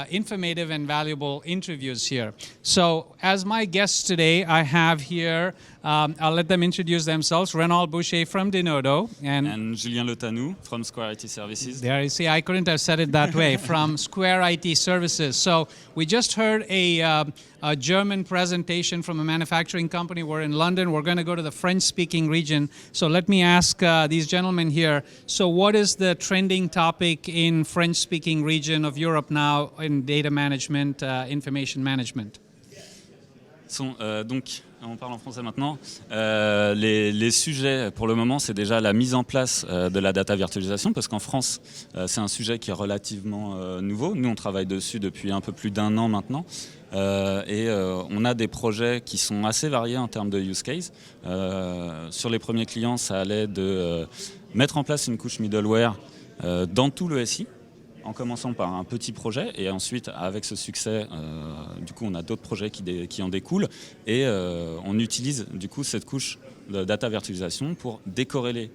Informative and valuable interviews here. So as my guests today, I have here, I'll let them introduce themselves, Renaud Boucher from Denodo. And Julien Letanou from Square IT Services. There you see, I couldn't have said it that way, from Square IT Services. So we just heard a German presentation from a manufacturing company. We're in London. We're going to go to the French-speaking region. So let me ask these gentlemen here, so what is the trending topic in French-speaking region of Europe now in data management, information management? Donc, on parle en français maintenant. Les sujets, pour le moment, c'est déjà la mise en place de la data virtualisation, parce qu'en France, c'est un sujet qui est relativement nouveau. Nous, on travaille dessus depuis un peu plus d'1 an maintenant. Et on a des projets qui sont assez variés en termes de use case. Sur les premiers clients, ça allait de mettre en place une couche middleware dans tout le SI, en commençant par un petit projet, et ensuite, avec ce succès, du coup, on a d'autres projets qui en découlent, et on utilise du coup cette couche de data virtualisation pour décorréler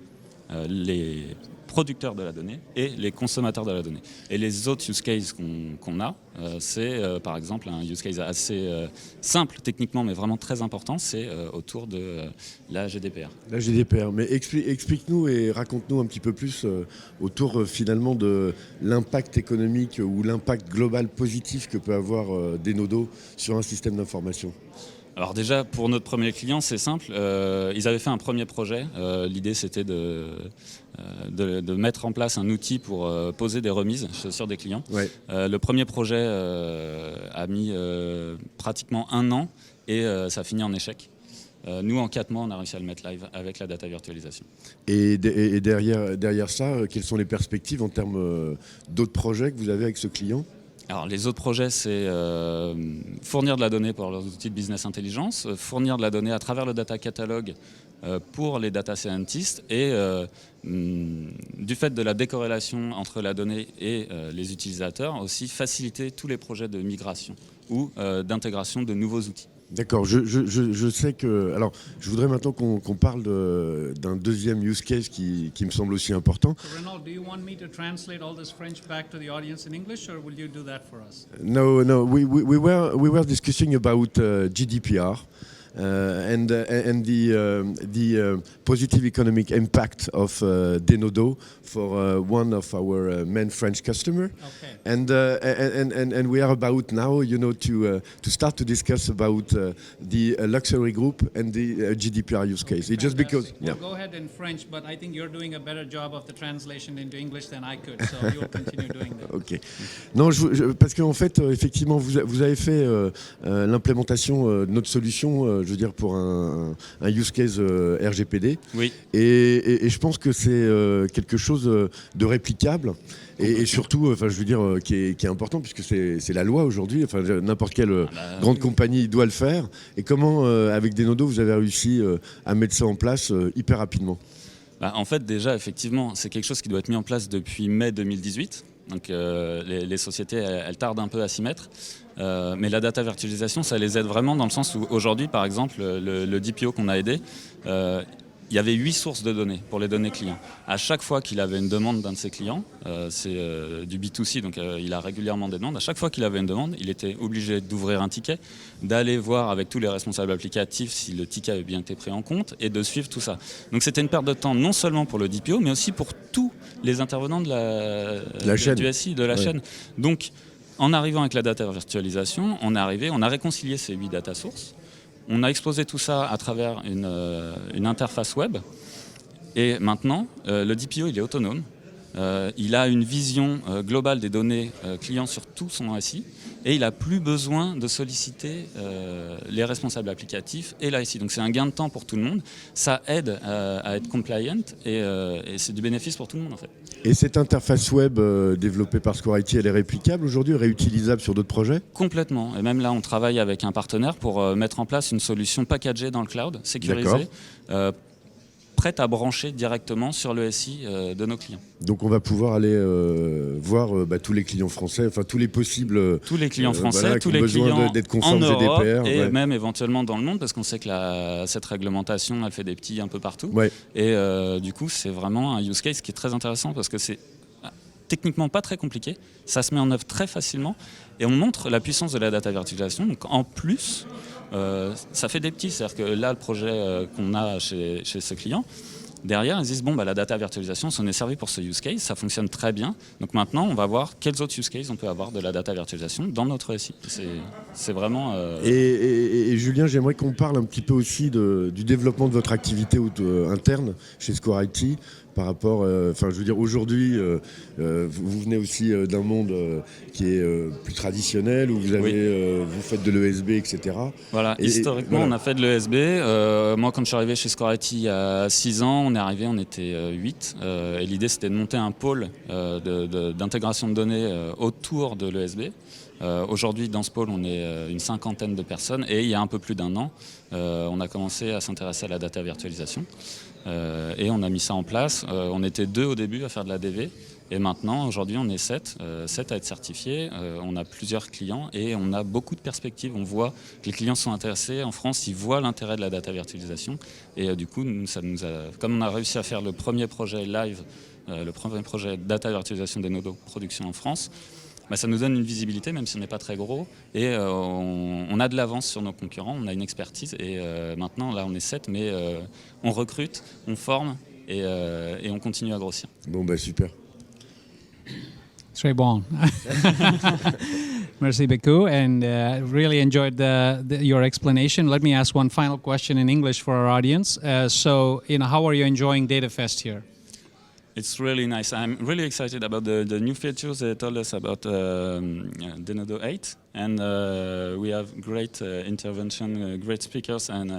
les producteurs de la donnée et les consommateurs de la donnée. Et les autres use cases qu'on a, c'est par exemple un use case assez simple techniquement, mais vraiment très important, c'est autour de la GDPR. La GDPR, mais explique-nous et raconte-nous un petit peu plus autour finalement de l'impact économique ou l'impact global positif que peut avoir Denodo sur un système d'information. Alors déjà, pour notre premier client, c'est simple. Ils avaient fait un premier projet. L'idée, c'était de mettre en place un outil pour poser des remises sur des clients. Ouais. Le premier projet a mis pratiquement 1 an et ça a fini en échec. Nous, en 4 mois, on a réussi à le mettre live avec la data virtualisation. Et derrière ça, quelles sont les perspectives en termes d'autres projets que vous avez avec ce client ? Alors, les autres projets, c'est fournir de la donnée pour leurs outils de business intelligence, fournir de la donnée à travers le data catalogue pour les data scientists et du fait de la décorrélation entre la donnée et les utilisateurs, aussi faciliter tous les projets de migration ou d'intégration de nouveaux outils. D'accord, je sais que... Alors, je voudrais maintenant qu'on parle d'un deuxième use case qui me semble aussi important. So Renaud, do you want me to translate all this French back to the audience in English, or will you do that for us? No, we were discussing about GDPR. And the positive economic impact of Denodo for one of our main French customer, Okay. And we are about now, to start to discuss about the luxury group and the GDPR use case. It's just because, Well, go ahead in French, but I think you're doing a better job of the translation into English than I could, so you'll continue doing that. Ok. Non, parce qu'en fait, effectivement, vous avez fait l'implémentation de notre solution, je veux dire, pour un use case RGPD. Oui. Et je pense que c'est quelque chose de réplicable et surtout, enfin, je veux dire, qui est important puisque c'est la loi aujourd'hui. Enfin, n'importe quelle grande compagnie doit le faire. Et comment, avec Denodo, vous avez réussi à mettre ça en place hyper rapidement? En fait, déjà, effectivement, c'est quelque chose qui doit être mis en place depuis mai 2018. Donc les sociétés, elles tardent un peu à s'y mettre. Mais la data virtualisation, ça les aide vraiment dans le sens où aujourd'hui, par exemple, le DPO qu'on a aidé, il y avait 8 sources de données pour les données clients. À chaque fois qu'il avait une demande d'un de ses clients, c'est du B2C, donc il a régulièrement des demandes. À chaque fois qu'il avait une demande, il était obligé d'ouvrir un ticket, d'aller voir avec tous les responsables applicatifs si le ticket avait bien été pris en compte et de suivre tout ça. Donc c'était une perte de temps non seulement pour le DPO, mais aussi pour tous les intervenants de la chaîne. Du SI, de la chaîne. Donc en arrivant avec la data virtualisation, on a réconcilié ces 8 data sources. On a exposé tout ça à travers une interface web et maintenant le DPO il est autonome, il a une vision globale des données clients sur tout son SI et il n'a plus besoin de solliciter les responsables applicatifs et la SI. Donc c'est un gain de temps pour tout le monde, ça aide à être compliant et c'est du bénéfice pour tout le monde en fait. Et cette interface web développée par Square IT, elle est réplicable aujourd'hui, réutilisable sur d'autres projets? Complètement. Et même là, on travaille avec un partenaire pour mettre en place une solution packagée dans le cloud, sécurisée, prête à brancher directement sur le SI de nos clients. Donc on va pouvoir aller voir tous les clients français, enfin tous les possibles... Tous les clients français, voilà, tous qui ont les besoin clients d'être en conformes Europe GDPR, et ouais. même éventuellement dans le monde, parce qu'on sait que cette réglementation, elle fait des petits un peu partout. Ouais. Et du coup, c'est vraiment un use case qui est très intéressant parce que c'est techniquement pas très compliqué, ça se met en œuvre très facilement et on montre la puissance de la data virtualisation. Donc en plus, ça fait des petits, c'est-à-dire que là, le projet qu'on a chez ce client, derrière, ils disent, bon, bah, la data virtualisation, on est servi pour ce use case, ça fonctionne très bien. Donc maintenant, on va voir quels autres use cases on peut avoir de la data virtualisation dans notre SI. C'est vraiment... Et Julien, j'aimerais qu'on parle un petit peu aussi du développement de votre activité interne chez Square IT par rapport, enfin je veux dire aujourd'hui, vous venez aussi d'un monde qui est plus traditionnel où vous avez, vous faites de l'ESB, etc. Voilà, historiquement on a fait de l'ESB. Moi quand je suis arrivé chez Square IT il y a 6 ans, on était 8 et l'idée c'était de monter un pôle d'intégration de données autour de l'ESB. Aujourd'hui, dans ce pôle, on est une 50aine de personnes et il y a un peu plus d'un an, on a commencé à s'intéresser à la data virtualisation et on a mis ça en place. On était 2 au début à faire de la DV et maintenant, aujourd'hui, on est 7 à être certifiés. On a plusieurs clients et on a beaucoup de perspectives. On voit que les clients sont intéressés. En France, ils voient l'intérêt de la data virtualisation et du coup, comme on a réussi à faire le premier projet live, le premier projet data virtualisation des nodes de production en France, bah, ça nous donne une visibilité, même si on n'est pas très gros, et on a de l'avance sur nos concurrents, on a une expertise, et maintenant, là, on est 7, mais on recrute, on forme, et on continue à grossir. Bon, bah super. Très bon. Merci beaucoup, and really enjoyed your explanation. Let me ask one final question in English for our audience. How are you enjoying DataFest here? It's really nice. I'm really excited about the new features they told us about Denodo 8. And we have great intervention, great speakers, and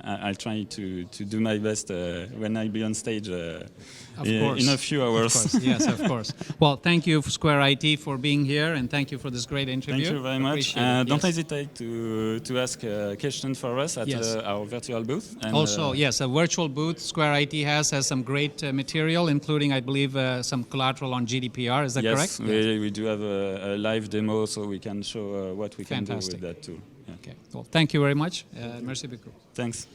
I'll try to do my best when I be on stage in a few hours. Of course, yes, of course. Well, thank you, Square IT, for being here, and thank you for this great interview. Thank you very much. Don't hesitate to ask a question for us at our virtual booth. And also, yes, a virtual booth Square IT has some great material, including, I believe, some collateral on GDPR. Is that correct? Yes, we do have a live demo, so we can show what we can do with that tool. Yeah. Okay. Well, thank you very much. Merci beaucoup. Thanks.